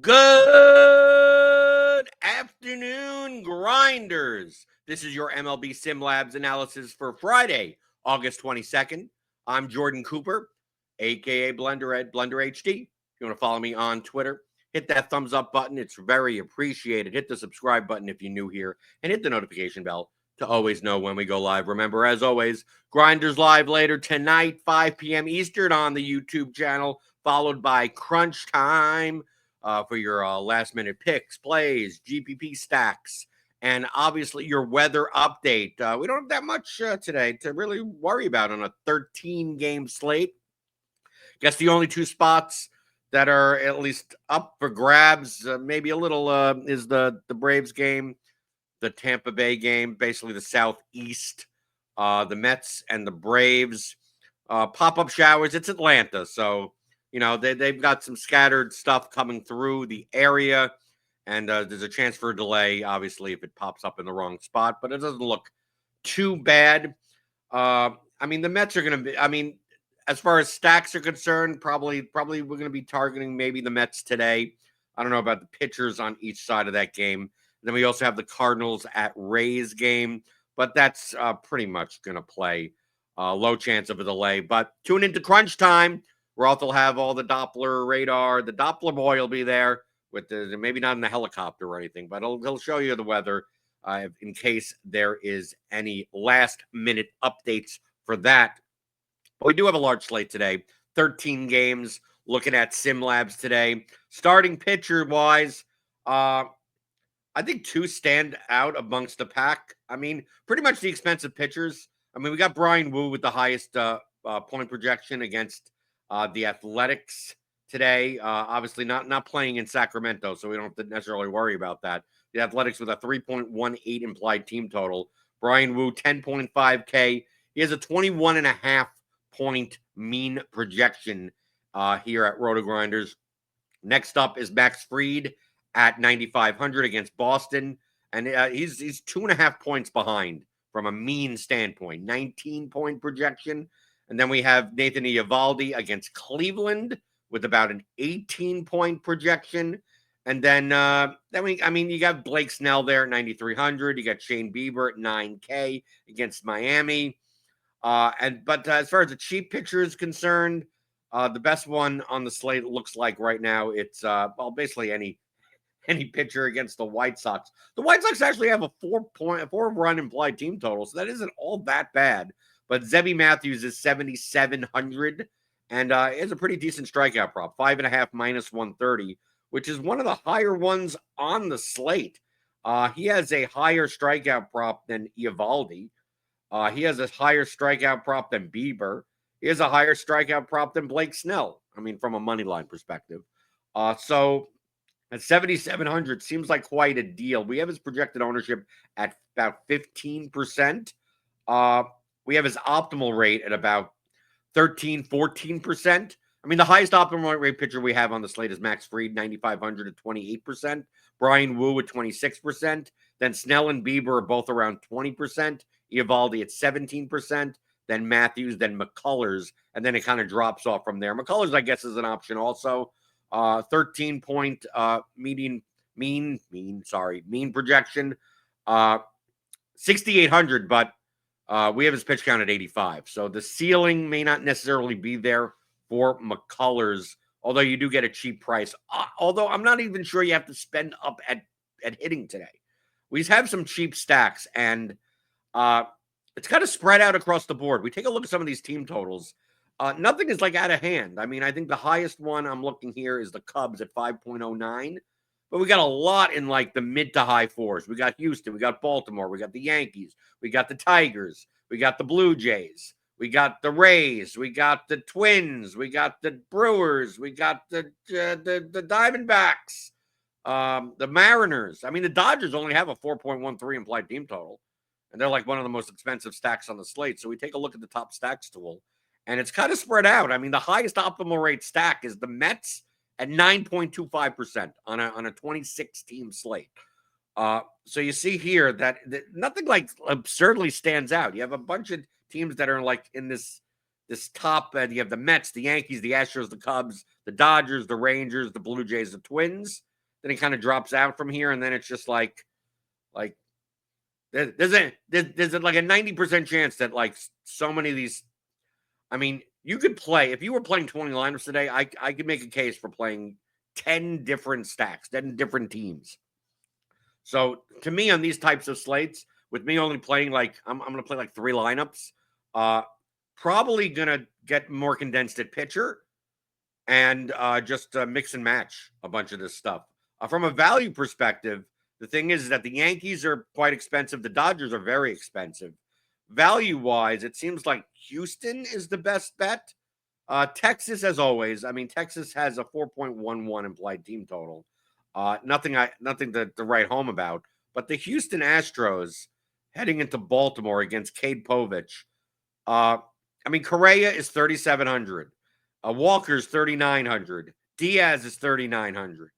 Good afternoon, grinders. This is your MLB SimLabs analysis for Friday, August 22nd. I'm Jordan Cooper, aka BlenderHD. If you want to follow me on Twitter, hit that thumbs up button. It's very appreciated. Hit the subscribe button if you're new here, and hit the notification bell to always know when we go live. Remember, as always, Grinders live later tonight, 5 p.m. Eastern on the YouTube channel, followed by Crunch Time for your last-minute picks, plays, GPP stacks, and obviously your weather update. We don't have that much today to really worry about on a 13-game slate. Guess the only two spots that are at least up for grabs, maybe a little, is the Braves game, the Tampa Bay game, basically the Southeast, the Mets and the Braves. Pop-up showers, it's Atlanta, so they've got some scattered stuff coming through the area, and there's a chance for a delay, obviously, if it pops up in the wrong spot, but it doesn't look too bad. The Mets are going to be, as far as stacks are concerned, probably we're going to be targeting maybe the Mets today. I don't know about the pitchers on each side of that game. And then we also have the Cardinals at Rays game, but that's pretty much going to play. Low chance of a delay, but tune into Crunch Time. Roth will have all the Doppler radar. The Doppler boy will be there with maybe not in the helicopter or anything, but he'll show you the weather in case there is any last minute updates for that. But we do have a large slate today. 13 games. Looking at SimLabs today. Starting pitcher wise, I think two stand out amongst the pack. Pretty much the expensive pitchers. We got Brian Wu with the highest point projection against the Athletics today. Obviously not playing in Sacramento, so we don't have to necessarily worry about that. The Athletics with a 3.18 implied team total. Brian Wu, 10.5K. He has a 21.5 point mean projection here at RotoGrinders. Next up is Max Fried at 9,500 against Boston, and he's 2.5 points behind from a mean standpoint, 19-point projection. And then we have Nathan Eovaldi against Cleveland with about an 18-point projection. And then you got Blake Snell there at 9,300. You got Shane Bieber at 9K against Miami. But as far as the cheap pitcher is concerned, the best one on the slate looks like right now it's basically any pitcher against the White Sox. The White Sox actually have a 4-run implied team total, so that isn't all that bad. But Zebby Matthews is 7,700, and is a pretty decent strikeout prop, 5.5 minus 130, which is one of the higher ones on the slate. He has a higher strikeout prop than Eovaldi. He has a higher strikeout prop than Bieber. He has a higher strikeout prop than Blake Snell. From a money line perspective. So at 7,700 seems like quite a deal. We have his projected ownership at about 15%. We have his optimal rate at about 14%. The highest optimal rate pitcher we have on the slate is Max Fried, 9,500 at 28%. Brian Wu at 26%. Then Snell and Bieber are both around 20%. Eovaldi at 17%. Then Matthews, then McCullers, and then it kind of drops off from there. McCullers, I guess, is an option also. 13-point mean projection. 6,800, but we have his pitch count at 85. So the ceiling may not necessarily be there for McCullers, although you do get a cheap price. Although I'm not even sure you have to spend up at hitting today. We have some cheap stacks, and it's kind of spread out across the board. We take a look at some of these team totals. Nothing is out of hand. I think the highest one I'm looking here is the Cubs at 5.09. But we got a lot in the mid to high fours. We got Houston. We got Baltimore. We got the Yankees. We got the Tigers. We got the Blue Jays. We got the Rays. We got the Twins. We got the Brewers. We got the Diamondbacks. The Mariners. The Dodgers only have a 4.13 implied team total. And they're one of the most expensive stacks on the slate. So we take a look at the top stacks tool. And it's kind of spread out. The highest optimal rate stack is the Mets at 9.25% on a 26-team slate. So you see here that nothing absurdly stands out. You have a bunch of teams that are in this top. You have the Mets, the Yankees, the Astros, the Cubs, the Dodgers, the Rangers, the Blue Jays, the Twins. Then he kind of drops out from here, and then it's just like there's like a 90% chance that like so many of these. I mean, you could play if you were playing 20 lineups today. I could make a case for playing 10 different stacks, 10 different teams. So to me, on these types of slates, with me only playing like I'm going to play like 3 lineups, probably going to get more condensed at pitcher and just mix and match a bunch of this stuff. From a value perspective, the thing is that the Yankees are quite expensive. The Dodgers are very expensive. Value-wise, it seems like Houston is the best bet. Texas, as always. I mean, Texas has a 4.11 implied team total. Nothing to write home about. But the Houston Astros heading into Baltimore against Cade Povich. I mean, Correa is 3,700. Walker's 3,900. Diaz is 3,900.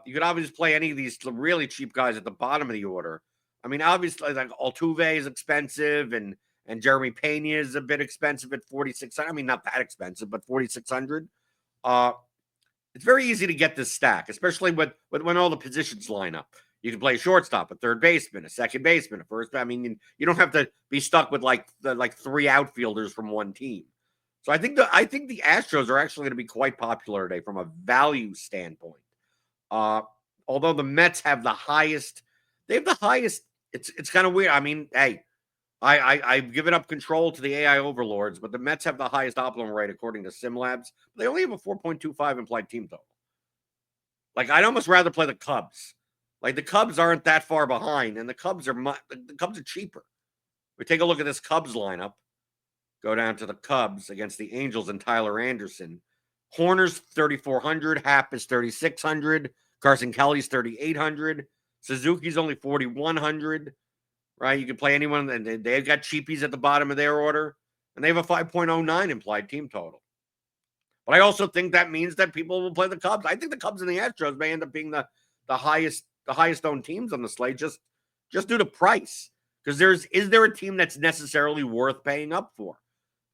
You could obviously play any of these really cheap guys at the bottom of the order. I mean, obviously, like Altuve is expensive, and Jeremy Pena is a bit expensive at 4,600. I mean, not that expensive, but 4,600. It's very easy to get this stack, especially with when all the positions line up. You can play a shortstop, a third baseman, a second baseman, a first. I mean, you don't have to be stuck with like 3 outfielders from one team. So I think the Astros are actually going to be quite popular today from a value standpoint. Although the Mets have the highest, It's kind of weird. I mean, hey, I've given up control to the AI overlords, but the Mets have the highest optimal rate according to SimLabs. They only have a 4.25 implied team total. Like, I'd almost rather play the Cubs. Like, the Cubs aren't that far behind, and the Cubs are cheaper. We take a look at this Cubs lineup. Go down to the Cubs against the Angels and Tyler Anderson. Horner's 3,400. Happ is 3,600. Carson Kelly's 3,800. Suzuki's only 4,100. Right? You can play anyone, and they've got cheapies at the bottom of their order, and they have a 5.09 implied team total. But I also think that means that people will play the Cubs. I think the Cubs and the Astros may end up being the highest owned teams on the slate just due to price. Because is there a team that's necessarily worth paying up for?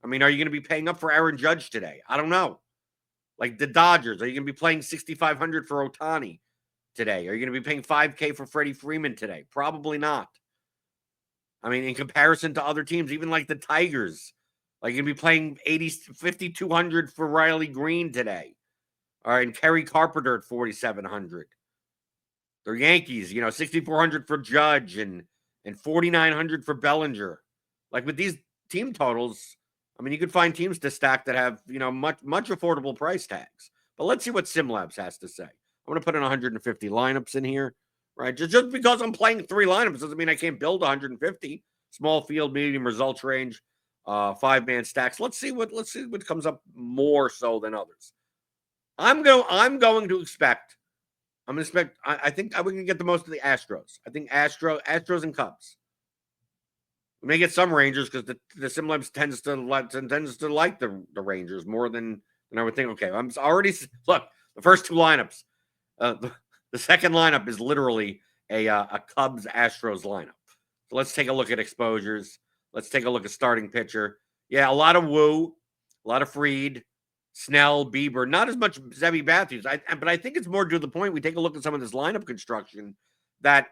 I mean, are you going to be paying up for Aaron Judge today? I don't know. Like the Dodgers, are you going to be playing 6,500 for Ohtani today? Are you going to be paying $5,000 for Freddie Freeman today? Probably not. I mean, in comparison to other teams, even like the Tigers, like you're going to be playing 5,200 for Riley Green today. All right, and Kerry Carpenter at 4,700. The Yankees, 6,400 for Judge and 4,900 for Bellinger. Like with these team totals, I mean, you could find teams to stack that have, much affordable price tags. But let's see what SimLabs has to say. I'm going to put in 150 lineups in here, right? Just because I'm playing 3 lineups doesn't mean I can't build 150. Small field, medium results range, 5-man stacks. Let's see what comes up more so than others. I'm going to expect. I think we can get the most of the Astros. I think Astros and Cubs. We may get some Rangers because the SimLabs tends to like the Rangers more than I would think. Okay, I'm already look the first 2 lineups. The second lineup is literally a Cubs Astros lineup. So let's take a look at exposures. Let's take a look at starting pitcher. Yeah, a lot of Wu, a lot of Fried, Snell, Bieber. Not as much Zebby Matthews. But I think it's more to the point. We take a look at some of this lineup construction that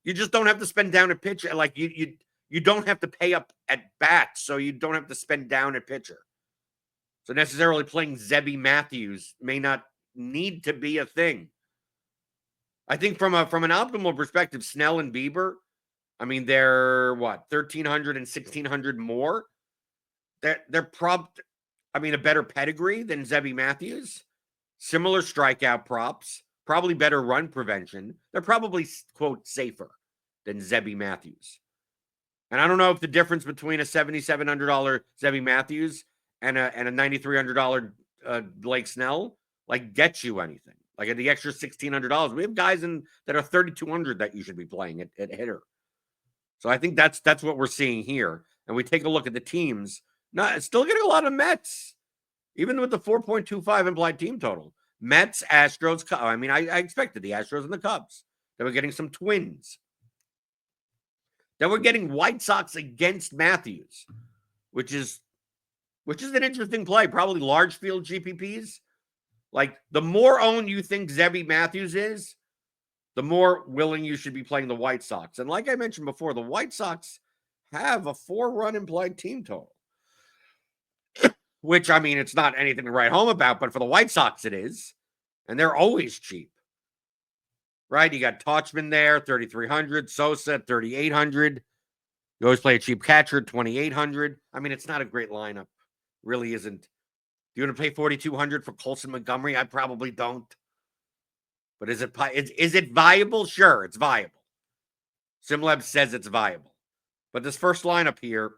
you just don't have to spend down at pitcher. Like you don't have to pay up at bat, so you don't have to spend down at pitcher. So necessarily playing Zebby Matthews may not need to be a thing. I think from an optimal perspective, Snell and Bieber, I mean, they're what, 1,300 and 1,600 more. They're a better pedigree than Zebby Matthews. Similar strikeout props, probably better run prevention. They're probably, quote, safer than Zebby Matthews. And I don't know if the difference between a $7,700 Zebby Matthews and a $9,300 Blake Snell like gets you anything. Like at the extra $1,600, we have guys that are $3,200 that you should be playing at hitter. So I think that's what we're seeing here. And we take a look at the teams. Still getting a lot of Mets, even with the 4.25 implied team total. Mets, Astros. I mean, I expected the Astros and the Cubs. They were getting some Twins. Then we're getting White Sox against Matthews, which is an interesting play. Probably large field GPPs. Like, the more owned you think Zebby Matthews is, the more willing you should be playing the White Sox. And like I mentioned before, the White Sox have a 4-run implied team total, which, I mean, it's not anything to write home about, but for the White Sox, it is. And they're always cheap, right? You got Tauchman there, 3,300, Sosa, 3,800. You always play a cheap catcher, 2,800. I mean, it's not a great lineup. Really isn't. Do you want to pay 4,200 for Colson Montgomery? I probably don't. But is it viable? Sure, it's viable. SimLabs says it's viable. But this first lineup here,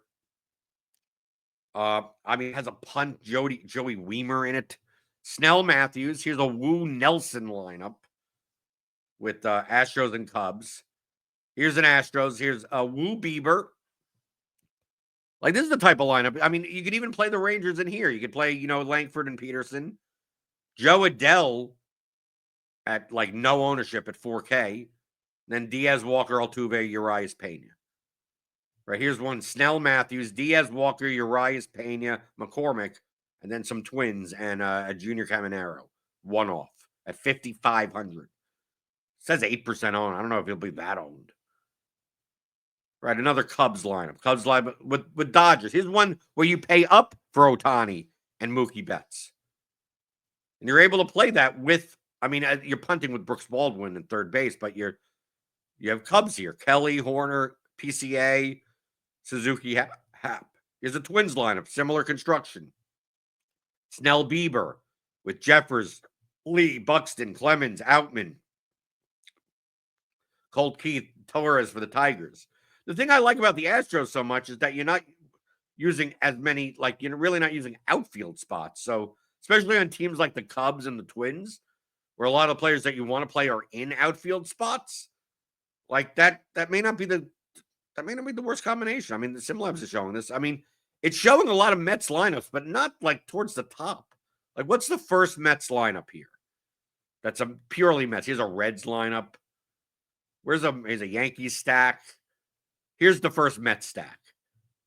I mean, it has a punt Joey Weimer in it. Snell Matthews. Here's a Woo Nelson lineup with Astros and Cubs. Here's an Astros. Here's a Woo Bieber. Like, this is the type of lineup. I mean, you could even play the Rangers in here. You could play, Langford and Peterson. Joe Adele at, like, no ownership at 4K. Then Diaz, Walker, Altuve, Urias, Pena. Right, here's one. Snell Matthews, Diaz, Walker, Urias, Pena, McCormick, and then some Twins and a Junior Caminero. One off at 5,500. Says 8% owned. I don't know if he'll be that owned. Right, another Cubs lineup. Cubs lineup with Dodgers. Here's one where you pay up for Ohtani and Mookie Betts. And you're able to play that with, I mean, you're punting with Brooks Baldwin in third base, but you have Cubs here. Kelly, Horner, PCA, Suzuki, Happ. Here's a Twins lineup, similar construction. Snell, Bieber with Jeffers, Lee, Buxton, Clemens, Outman, Colt Keith, Torres for the Tigers. The thing I like about the Astros so much is that you're not using as many, like, you're really not using outfield spots. So, especially on teams like the Cubs and the Twins, where a lot of players that you want to play are in outfield spots, like that may not be the worst combination. I mean, the SimLabs is showing this. I mean, it's showing a lot of Mets lineups, but not like towards the top. Like, what's the first Mets lineup here? That's a purely Mets. Here's a Reds lineup. Here's a Yankees stack. Here's the first Mets stack.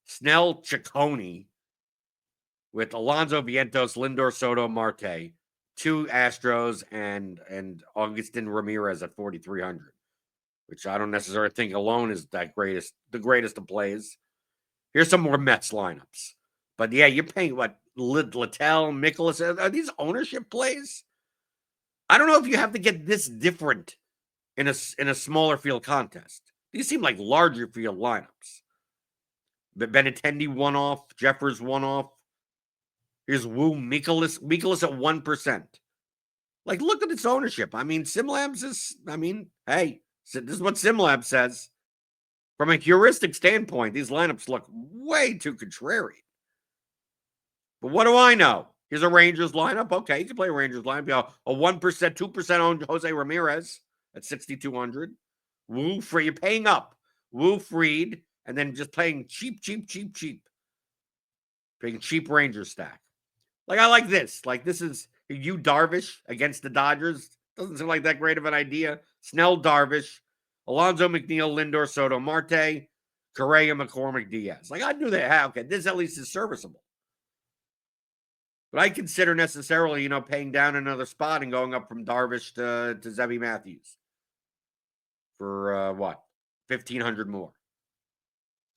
Snell, Ciccone with Alonso, Vientos, Lindor, Soto, Marte. 2 Astros and Augustin Ramirez at 4,300. Which I don't necessarily think alone is the greatest of plays. Here's some more Mets lineups. But yeah, you're paying what? Littell, Mikolas. Are these ownership plays? I don't know if you have to get this different in a smaller field contest. These seem like larger field lineups. But Benintendi one off, Jeffers one off. Here's Woo Mikolas at 1%. Like, look at its ownership. I mean, SimLabs is, hey, this is what SimLabs says. From a heuristic standpoint, these lineups look way too contrarian. But what do I know? Here's a Rangers lineup. Okay, you can play a Rangers lineup. A 1%, 2% owned Jose Ramirez at 6,200. Woo Freed. You're paying up. Woo Freed. And then just playing cheap. Playing cheap Rangers stack. Like, I like this. Like, this is Yu Darvish against the Dodgers. Doesn't seem like that great of an idea. Snell, Darvish, Alonso, McNeil, Lindor, Soto, Marte, Correa, McCormick, Diaz. Like, I'd do that. Okay, this at least is serviceable. But I consider necessarily, paying down another spot and going up from Darvish to Zebby Matthews for what? 1,500 more.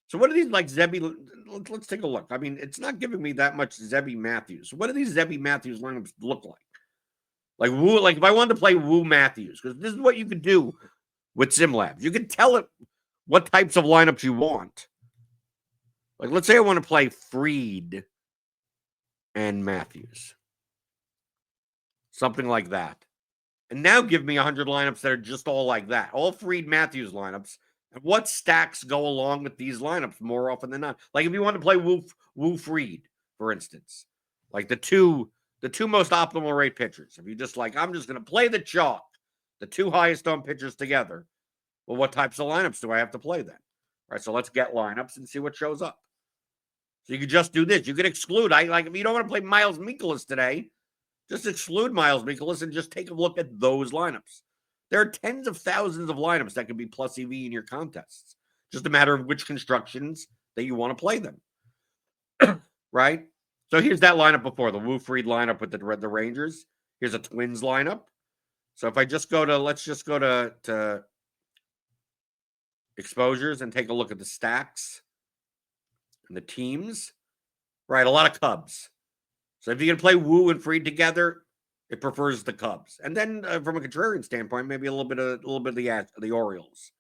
So what are these, like, Zebby? Let's take a look. I mean, it's not giving me that much Zebby Matthews. What do these Zebby Matthews lineups look like? Like, Woo, like if I wanted to play Woo Matthews, because this is what you could do with SimLabs. You can tell it what types of lineups you want. Like, let's say I want to play Freed and Matthews. Something like that. And now give me 100 lineups that are just all like that. All Freed Matthews lineups. And what stacks go along with these lineups more often than not? Like, if you want to play Woo Freed, for instance. Like the two most optimal rate pitchers. If you just like, I'm just going to play the chalk, the 2 highest owned pitchers together. Well, what types of lineups do I have to play then? All right, so let's get lineups and see what shows up. So you could just do this. You could exclude. If you don't want to play Miles Mikolas today, just exclude Miles Mikolas and just take a look at those lineups. There are tens of thousands of lineups that can be plus EV in your contests. Just a matter of which constructions that you want to play them. Right? So here's that lineup before, the Woo Freed lineup with the Rangers. Here's a Twins lineup. So if I just go to, let's just go to exposures and take a look at the stacks and the teams. Right, a lot of Cubs. So if you can play Woo and Fried together, it prefers the Cubs. And then from a contrarian standpoint, maybe a little bit of the Orioles.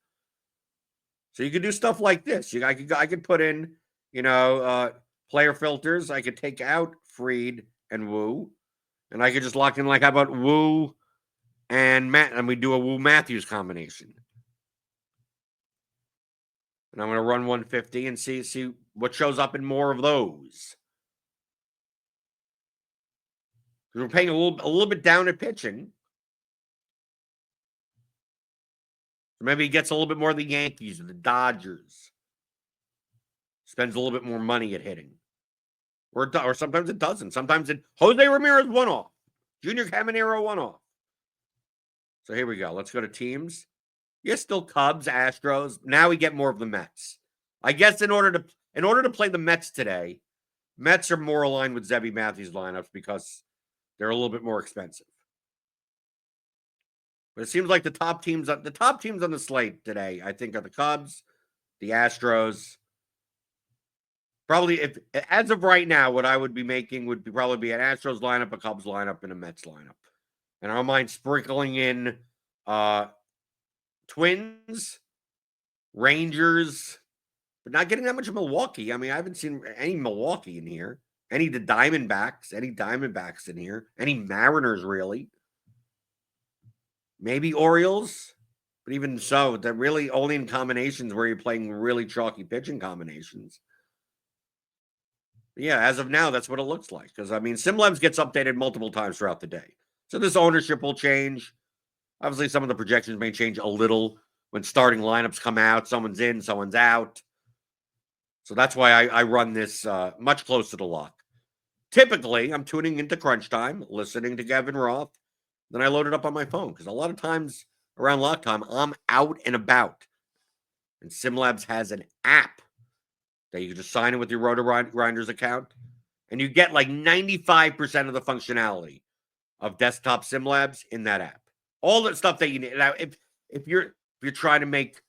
So you could do stuff like this. I could put in, player filters. I could take out Fried and Woo, and I could just lock in, like, how about Woo and Matt, and we do a Woo Matthews combination. And I'm going to run 150 and see what shows up in more of those. We're paying a little bit down at pitching. Maybe he gets a little bit more of the Yankees or the Dodgers. Spends a little bit more money at hitting. Or sometimes it doesn't. Sometimes Jose Ramirez one-off. Junior Caminero one-off. So here we go. Let's go to teams. Yes, still Cubs, Astros. Now we get more of the Mets. I guess in order to play the Mets today, Mets are more aligned with Zebby Matthews lineups because they're a little bit more expensive. But it seems like the top teams on the slate today, I think, are the Cubs, the Astros. Probably, if as of right now, what I would be making would probably be an Astros lineup, a Cubs lineup, and a Mets lineup. And I don't mind sprinkling in Twins, Rangers, but not getting that much of Milwaukee. I mean, I haven't seen any Milwaukee in here. Any Diamondbacks in here. Any Mariners, really. Maybe Orioles. But even so, they're really only in combinations where you're playing really chalky pitching combinations. But yeah, as of now, that's what it looks like. Because, I mean, SimLabs gets updated multiple times throughout the day. So this ownership will change. Obviously, some of the projections may change a little when starting lineups come out. Someone's in, someone's out. So that's why I run this much closer to lock. Typically, I'm tuning into crunch time, listening to Gavin Roth. Then I load it up on my phone because a lot of times around lock time, I'm out and about. And SimLabs has an app that you can just sign in with your RotoGrinders account. And you get like 95% of the functionality of desktop SimLabs in that app. All the stuff that you need. Now, if you're trying to make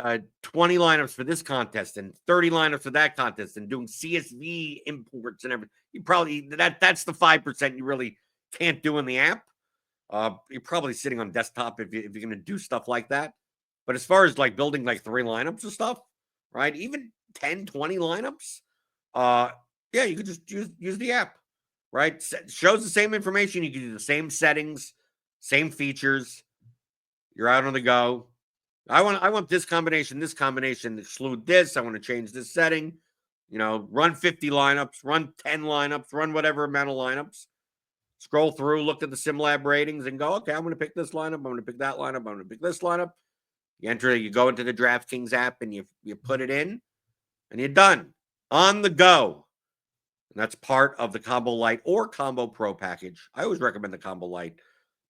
20 lineups for this contest and 30 lineups for that contest and doing CSV imports and everything, you probably that's the 5% you really can't do in the app. You're probably sitting on desktop if you're going to do stuff like that. But as far as like building like 3 lineups and stuff, right? Even 10, 20 lineups, yeah, you could just use the app, right? Shows the same information. You can do the same settings, same features. You're out on the go. I want this combination, exclude this. I want to change this setting. Run 50 lineups, run 10 lineups, run whatever amount of lineups. Scroll through, look at the SimLab ratings, and go, okay, I'm going to pick this lineup. I'm going to pick that lineup. I'm going to pick this lineup. You go into the DraftKings app, and you put it in, and you're done. On the go. And that's part of the Combo Light or Combo Pro package. I always recommend the Combo Light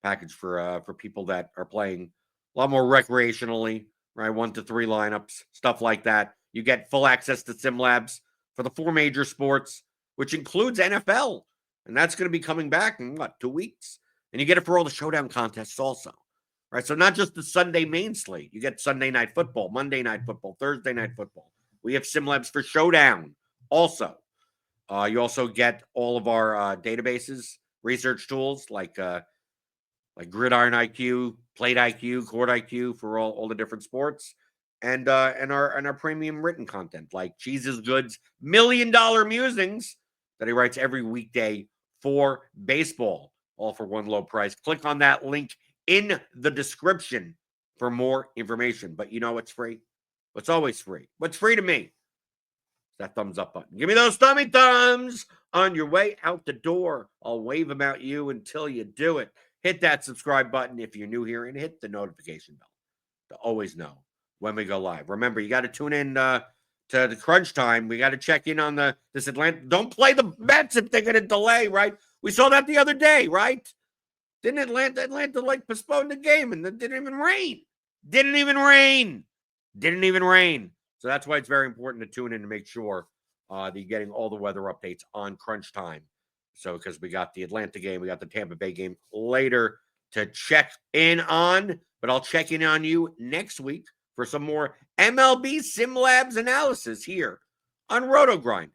package for people that are playing a lot more recreationally, right? 1 to 3 lineups, stuff like that. You get full access to SimLabs for the 4 major sports, which includes NFL. And that's going to be coming back in, 2 weeks? And you get it for all the showdown contests also, right? So not just the Sunday main slate. You get Sunday Night Football, Monday Night Football, Thursday Night Football. We have SimLabs for showdown also. You also get all of our databases, research tools like Gridiron IQ, Plate IQ, Court IQ for all the different sports, and our premium written content like Cheese's Goods $1 Million Musings that he writes every weekday for baseball, all for one low price. Click on that link in the description for more information. But it's free. What's always free? What's free to me? That thumbs up button. Give me those thummy thumbs on your way out the door. I'll wave them at you until you do it. Hit that subscribe button if you're new here and hit the notification bell to always know when we go live. Remember, you got to tune in to the crunch time. We got to check in on this Atlanta. Don't play the Mets if they're going to delay, right? We saw that the other day, right? Didn't Atlanta like postpone the game and it didn't even rain. Didn't even rain. So that's why it's very important to tune in to make sure that you're getting all the weather updates on crunch time. So because we got the Atlanta game, we got the Tampa Bay game later to check in on, but I'll check in on you next week for some more MLB SimLabs analysis here on RotoGrinders.